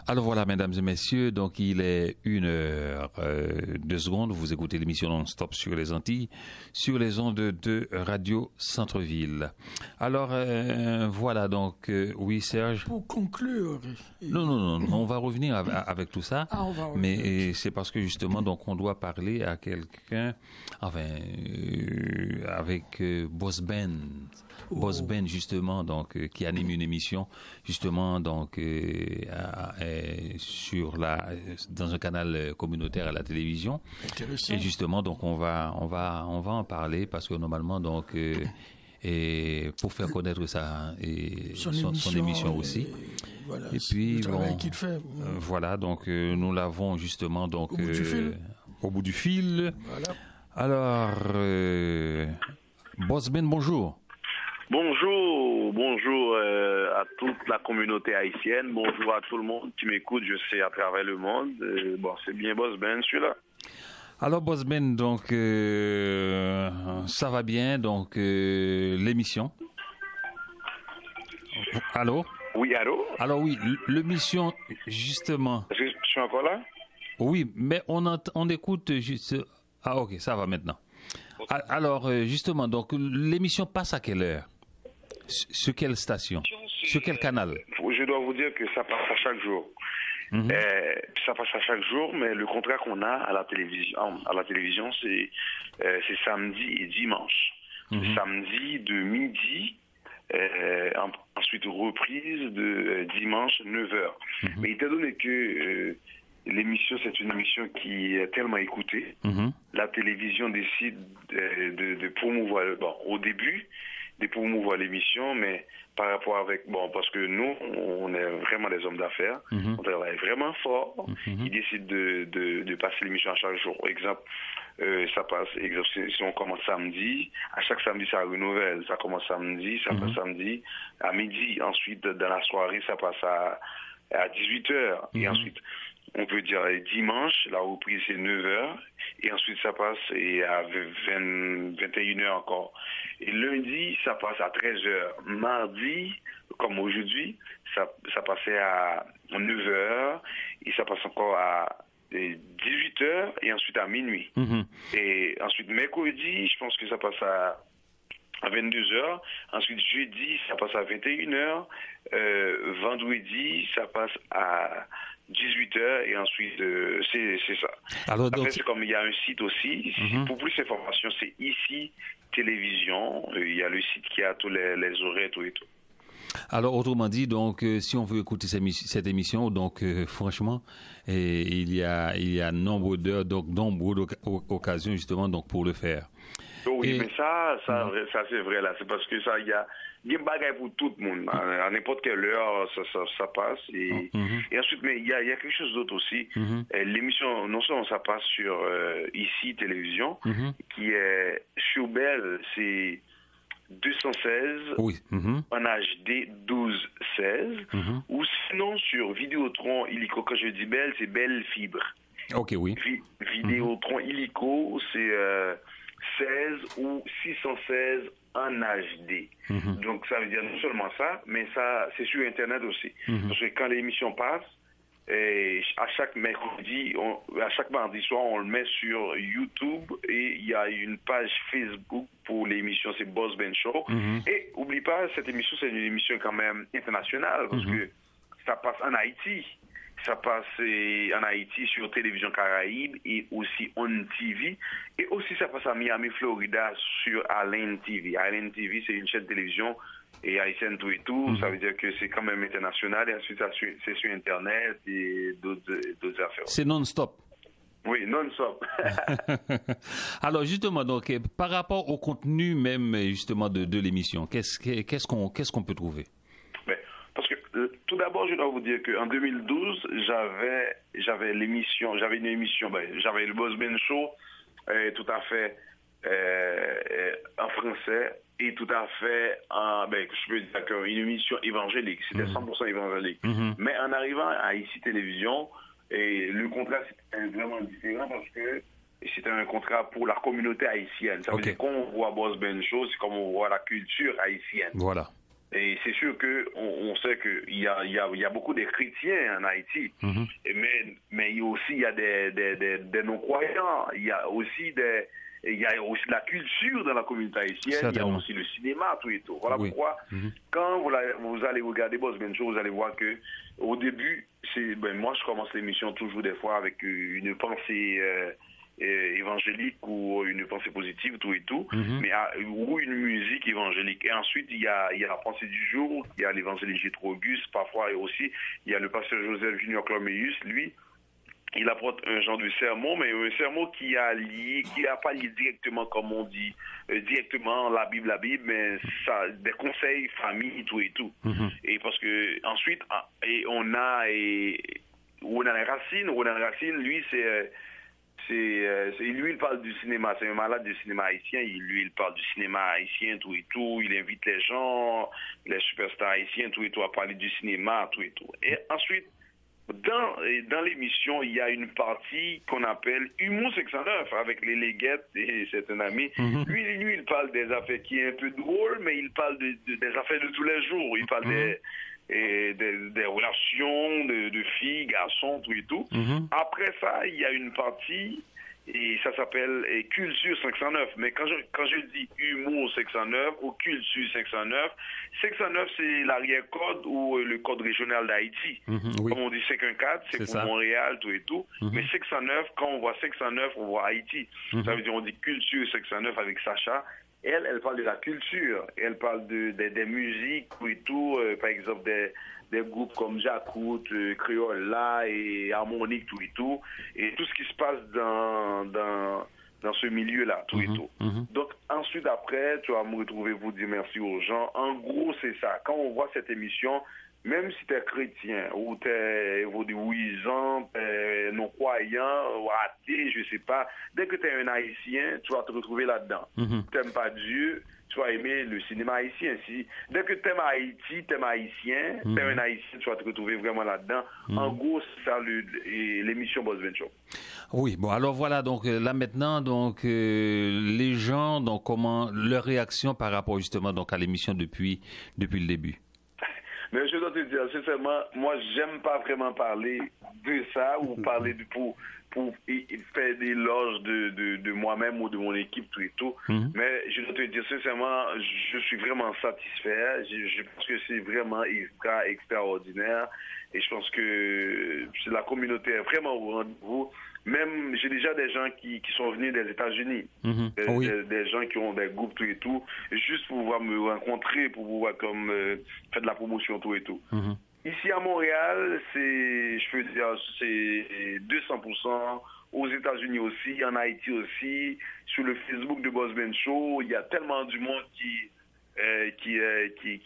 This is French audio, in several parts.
Alors voilà, mesdames et messieurs, donc il est 1h, 2 secondes. Vous écoutez l'émission non-stop sur les Antilles, sur les ondes de Radio Centre-Ville. Alors voilà, donc oui, Serge. Pour conclure. Non, on va revenir avec tout ça. On va revenir. Mais c'est parce que justement, donc on doit parler à quelqu'un, enfin, avec Boss Ben. Boss Ben, justement, donc qui anime une émission, justement, donc dans un canal communautaire à la télévision. Intéressant. Et justement, donc on va en parler parce que normalement, donc et pour faire connaître son émission aussi. Voilà, et puis le travail qu'il fait. Voilà, donc nous l'avons justement donc au bout du fil. Voilà. Alors, Boss Ben, bonjour. Bonjour à toute la communauté haïtienne. Bonjour à tout le monde qui m'écoute, je sais, à travers le monde. C'est bien Boss Ben, celui-là. Alors, Boss Ben, donc, ça va bien, donc, l'émission. Allô? Oui, allô? Alors, oui, l'émission, justement. Est-ce que je suis encore là? Oui, mais on écoute juste... Ah, ok, ça va maintenant. Okay. Alors, justement, donc, l'émission passe à quelle heure? Sur quelle station? Sur quel canal? Je dois vous dire que ça passe à chaque jour. Ça passe à chaque jour, mais le contrat qu'on a à la télévision, c'est samedi et dimanche. Samedi de midi, ensuite reprise de dimanche 9h. Mais étant donné que l'émission, c'est une émission qui est tellement écoutée, la télévision décide de promouvoir, au début, de promouvoir l'émission, mais par rapport avec, parce que nous, on est vraiment des hommes d'affaires, on travaille vraiment fort, ils décident de passer l'émission à chaque jour. Exemple, ça passe, si on commence samedi, à chaque samedi, ça renouvelle. Ça commence samedi, ça passe samedi, à midi, ensuite, dans la soirée, ça passe à 18h, et ensuite, on peut dire dimanche, la reprise c'est 9h, et ensuite ça passe à 21h encore. Et lundi, ça passe à 13h. Mardi, comme aujourd'hui, ça passait à 9h, et ça passe encore à 18h, et ensuite à minuit. Et ensuite, mercredi, je pense que ça passe à 22h. Ensuite, jeudi, ça passe à 21h. Vendredi, ça passe à 18h et ensuite c'est ça. Alors, après, donc... c'est comme il y a un site aussi. Pour plus d'informations, c'est ici télévision. Il y a le site qui a tous les horaires, tout et tout. Alors, autrement dit, donc, si on veut écouter cette émission, donc, franchement, il y a nombre d'heures, donc, nombre d'occasions, justement, donc, pour le faire. Oui, mais ça c'est vrai, là. C'est parce que ça, il y a des bagages pour tout le monde. À n'importe quelle heure, ça passe. Et ensuite, mais il y a quelque chose d'autre aussi. L'émission, non seulement ça passe sur ici, télévision, qui est sur Bell, c'est 216 en HD 1216, ou sinon sur Vidéotron illico, quand je dis Bell, c'est Bell Fibre. Ok, oui. Vidéotron illico, c'est 16 ou 616 en HD. Donc ça veut dire non seulement ça, mais ça c'est sur Internet aussi. Parce que quand l'émission passe, à chaque mercredi, à chaque mardi soir, on le met sur YouTube et il y a une page Facebook pour l'émission, c'est Boss Ben Show. Et oublie pas, cette émission, c'est une émission quand même internationale parce que ça passe en Haïti. Ça passe en Haïti sur Télévision Caraïbe et aussi On TV. Et aussi ça passe à Miami, Florida sur Allen TV. Allen TV, c'est une chaîne de télévision et haïtienne tout et tout. Ça veut dire que c'est quand même international. Et ensuite, c'est sur Internet et d'autres affaires. C'est non-stop. Oui, non-stop. Alors justement, donc, par rapport au contenu même justement de l'émission, qu'est-ce qu'on peut trouver? Parce que tout d'abord, je dois vous dire qu'en 2012, j'avais une émission, j'avais le Boss Ben Show, tout à fait en français et tout à fait je peux dire une émission évangélique. C'était 100% évangélique. Mais en arrivant à ici Télévision, le contrat c'était vraiment différent parce que c'était un contrat pour la communauté haïtienne. Ça veut dire qu'on voit Boss Ben Show, c'est comme on voit la culture haïtienne. Voilà. Et c'est sûr que on sait qu'il y a beaucoup de chrétiens en Haïti, mais il y a des non-croyants, il y a aussi de la culture dans la communauté haïtienne, il y a aussi le cinéma, tout et tout. Voilà pourquoi, quand vous allez regarder Boss Bencho, vous allez voir que au début, moi je commence l'émission toujours des fois avec une pensée évangélique ou une pensée positive, tout et tout, ou une musique évangélique. Et ensuite, il y a la pensée du jour, il y a l'évangéliste Gétro Auguste, parfois, et aussi, il y a le pasteur Joseph Junior Cloméus, lui, il apporte un genre de sermon, mais un sermon qui a pas lié directement, comme on dit, directement la Bible, mais ça, des conseils, famille, tout et tout. Et parce que, ensuite, on a Ronan Racine, lui, lui, il parle du cinéma, c'est un malade du cinéma haïtien, il parle du cinéma haïtien, tout et tout, il invite les gens, les superstars haïtiens, tout et tout, à parler du cinéma, tout et tout. Et ensuite, dans l'émission, il y a une partie qu'on appelle Humour 609 avec les Léguettes et c'est un ami. Lui, il parle des affaires qui est un peu drôle, mais il parle des affaires de tous les jours. Il parle des relations de filles, garçons, tout et tout. Après ça, il y a une partie et ça s'appelle Culture 509. Mais quand je dis Humour 509 ou Culture 509 c'est l'arrière-code ou le code régional d'Haïti. Comme on dit 514, c'est pour ça. Montréal, tout et tout. Mais 509, quand on voit 509, on voit Haïti. Ça veut dire on dit Culture 509 avec Sacha. Elle parle de la culture, elle parle des musiques et tout, par exemple des groupes comme Jacquot, Créole là et Harmonique, tout et tout, et tout ce qui se passe dans ce milieu-là, tout et tout. Donc ensuite après, tu vas me retrouver, vous dire merci aux gens. En gros, c'est ça. Quand on voit cette émission, même si tu es chrétien ou tu es évoluisant, non-croyant ou athée, je sais pas, dès que tu es un Haïtien, tu vas te retrouver là-dedans. Tu n'aimes pas Dieu, tu vas aimer le cinéma haïtien. Dès que tu aimes Haïti, tu aimes Haïtien, tu es un Haïtien, tu vas te retrouver vraiment là-dedans. En gros, c'est ça l'émission Boss Bencho. Oui, bon, alors voilà, donc là maintenant, donc les gens, donc comment leur réaction par rapport justement donc à l'émission depuis le début. Mais je dois te dire, sincèrement, moi, j'aime pas vraiment parler de ça ou parler pour faire des loges de moi-même ou de mon équipe, tout et tout. Mais je dois te dire, sincèrement, je suis vraiment satisfait. Je pense que c'est vraiment extraordinaire. Et je pense que la communauté est vraiment au rendez-vous. Même, j'ai déjà des gens qui sont venus des États-Unis, des gens qui ont des groupes, tout et tout, juste pour pouvoir me rencontrer, pour pouvoir faire de la promotion, tout et tout. Ici à Montréal, je peux dire, c'est 200%. Aux États-Unis aussi, en Haïti aussi, sur le Facebook de Boss Bencho, il y a tellement du monde qui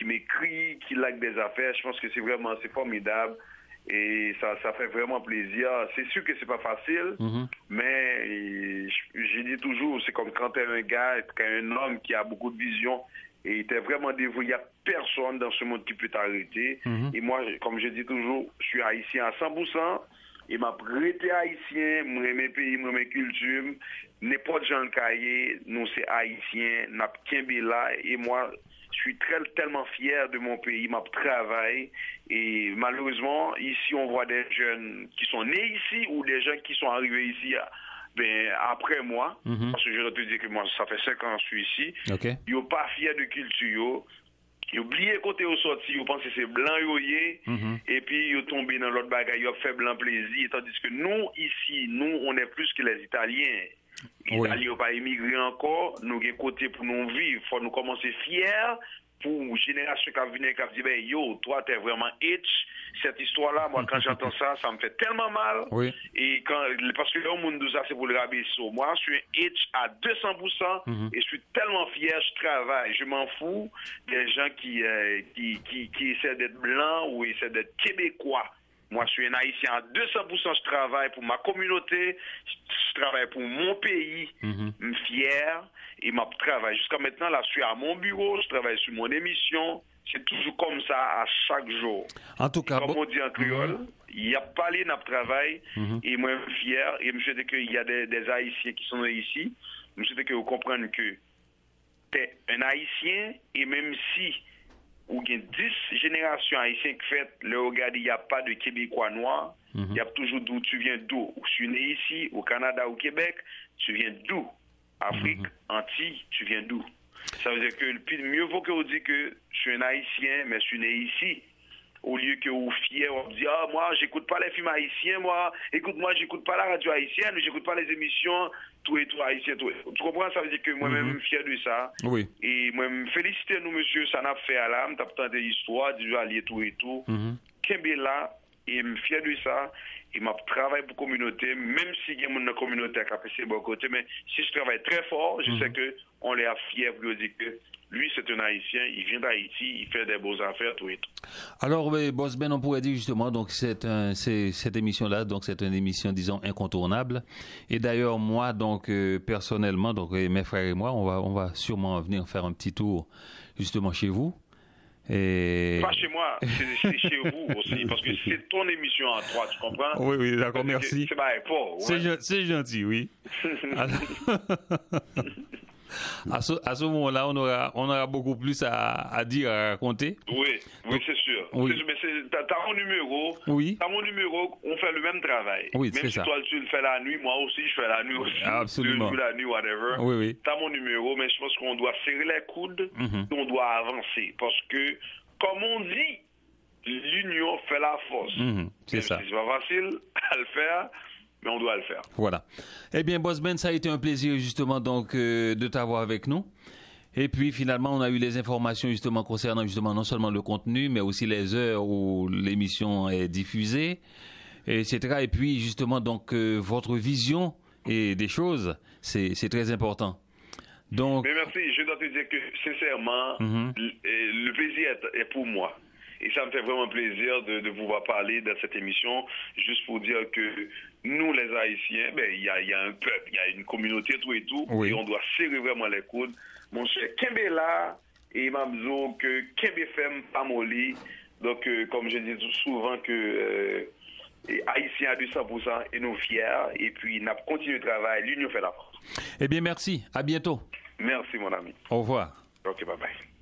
m'écrit, qui like des affaires. Je pense que c'est formidable. Et ça fait vraiment plaisir. C'est sûr que c'est pas facile, mais j'ai dit toujours, c'est comme quand t'es un gars, un homme qui a beaucoup de vision et t'es vraiment dévoué, il n'y a personne dans ce monde qui peut t'arrêter. Et moi, comme je dis toujours, je suis haïtien à 100%, et m'a prêté haïtien, moi mes pays, moi mes cultures, n'importe Jean Caillé, nous c'est haïtien, n'a là, et moi, je suis tellement fier de mon pays, ma travail. Et malheureusement, ici, on voit des jeunes qui sont nés ici ou des gens qui sont arrivés ici après moi. Parce que je dois te dire que moi, ça fait 5 ans que je suis ici. Ils sont pas fiers de culture. Ils oublient côté au sorti, ils pensent que c'est blanc, et puis ils tombent dans l'autre bagaille, ils ont fait blanc plaisir. Tandis que nous, ici, on est plus que les Italiens. Les Italiens n'ont pas émigré encore, nous avons côté pour nous vivre. Il faut nous commencer fiers pour une génération qui vient qui dit yo, toi, tu es vraiment itch. Cette histoire-là, moi, quand j'entends ça, ça me fait tellement mal. Et parce que le monde nous a, c'est pour le rabaisser. Moi, je suis itch à 200% et je suis tellement fier, je travaille. Je m'en fous des gens qui essaient d'être blancs ou essaient d'être québécois. Moi, je suis un Haïtien à 200%, je travaille pour ma communauté, je travaille pour mon pays, je suis fier, et je travaille. Jusqu'à maintenant, là, je suis à mon bureau, je travaille sur mon émission, c'est toujours comme ça à chaque jour. En tout cas, comme on dit en créole, il y a pas les travail, et moi, je suis fier, et je me dis qu'il y a des Haïtiens qui sont ici, je me dis que vous comprenez que tu es un Haïtien, et même si ou il y a 10 générations haïtiennes qui fait, le regard, il n'y a pas de Québécois noirs. Il y a toujours d'où tu viens d'où. Ou tu es né ici, au Canada, au Québec, tu viens d'où. Afrique, Antilles, tu viens d'où. Ça veut dire que mieux vaut que vous dites que je suis un Haïtien, mais je suis né ici. Au lieu que vous fiez, on dit, ah, moi, j'écoute pas les films haïtiens, moi, écoute, moi, j'écoute pas la radio haïtienne, j'écoute pas les émissions, tout et tout haïtien, tout. Tu comprends? Ça veut dire que moi-même, je suis fier de ça. Oui. Et moi, je félicite nous, monsieur, ça n'a fait à l'âme, t'as tant d'histoires, du allié, tout et tout. Kembe là, et je suis fier de ça. Et je travaille pour la communauté, même si il y a une communauté à KPC bon côté, mais si je travaille très fort, je sais qu'on est fier pour dire que lui, c'est un Haïtien, il vient d'Haïti, il fait des beaux affaires, tout et tout. Alors, Boss Ben, on pourrait dire justement, donc cette émission-là, donc c'est une émission, disons, incontournable. Et d'ailleurs, moi, donc personnellement, donc mes frères et moi, on va sûrement venir faire un petit tour justement chez vous. Et... Pas chez moi, c'est chez vous aussi, parce que c'est ton émission en toi, tu comprends? Oui, oui, d'accord, merci. C'est pas pas. Ouais. C'est gentil, oui. À ce moment-là, on aura beaucoup plus à dire, à raconter. Oui, donc, c'est sûr. Oui. Mais t'as mon numéro. Oui. T'as mon numéro, on fait le même travail. Oui, même c'est si ça. toi tu le fais la nuit, moi aussi je fais la nuit aussi. Absolument. Je joue la nuit, whatever. Oui, oui. T'as mon numéro, mais je pense qu'on doit serrer les coudes, on doit avancer. Parce que, comme on dit, l'union fait la force. C'est ça. C'est pas facile à le faire, mais on doit le faire. Voilà. Eh bien, Boss Ben, ça a été un plaisir justement donc de t'avoir avec nous. Et puis finalement, on a eu les informations justement concernant justement non seulement le contenu, mais aussi les heures où l'émission est diffusée, etc. Et puis justement donc votre vision et des choses, c'est très important. Donc. Mais merci. Je dois te dire que sincèrement, le plaisir est pour moi. Et ça me fait vraiment plaisir de pouvoir parler de cette émission, juste pour dire que nous, les Haïtiens, il y a un peuple, il y a une communauté, tout et tout, et on doit serrer vraiment les coudes. Mon cher Kembe là, et il m'a dit que Kembe fait pas molli. Donc, comme je dis souvent que Haïtiens à 200%, et nous fiers, et puis nous continuons le travail, l'union fait la force. Eh bien, merci. À bientôt. Merci, mon ami. Au revoir. Ok, bye bye.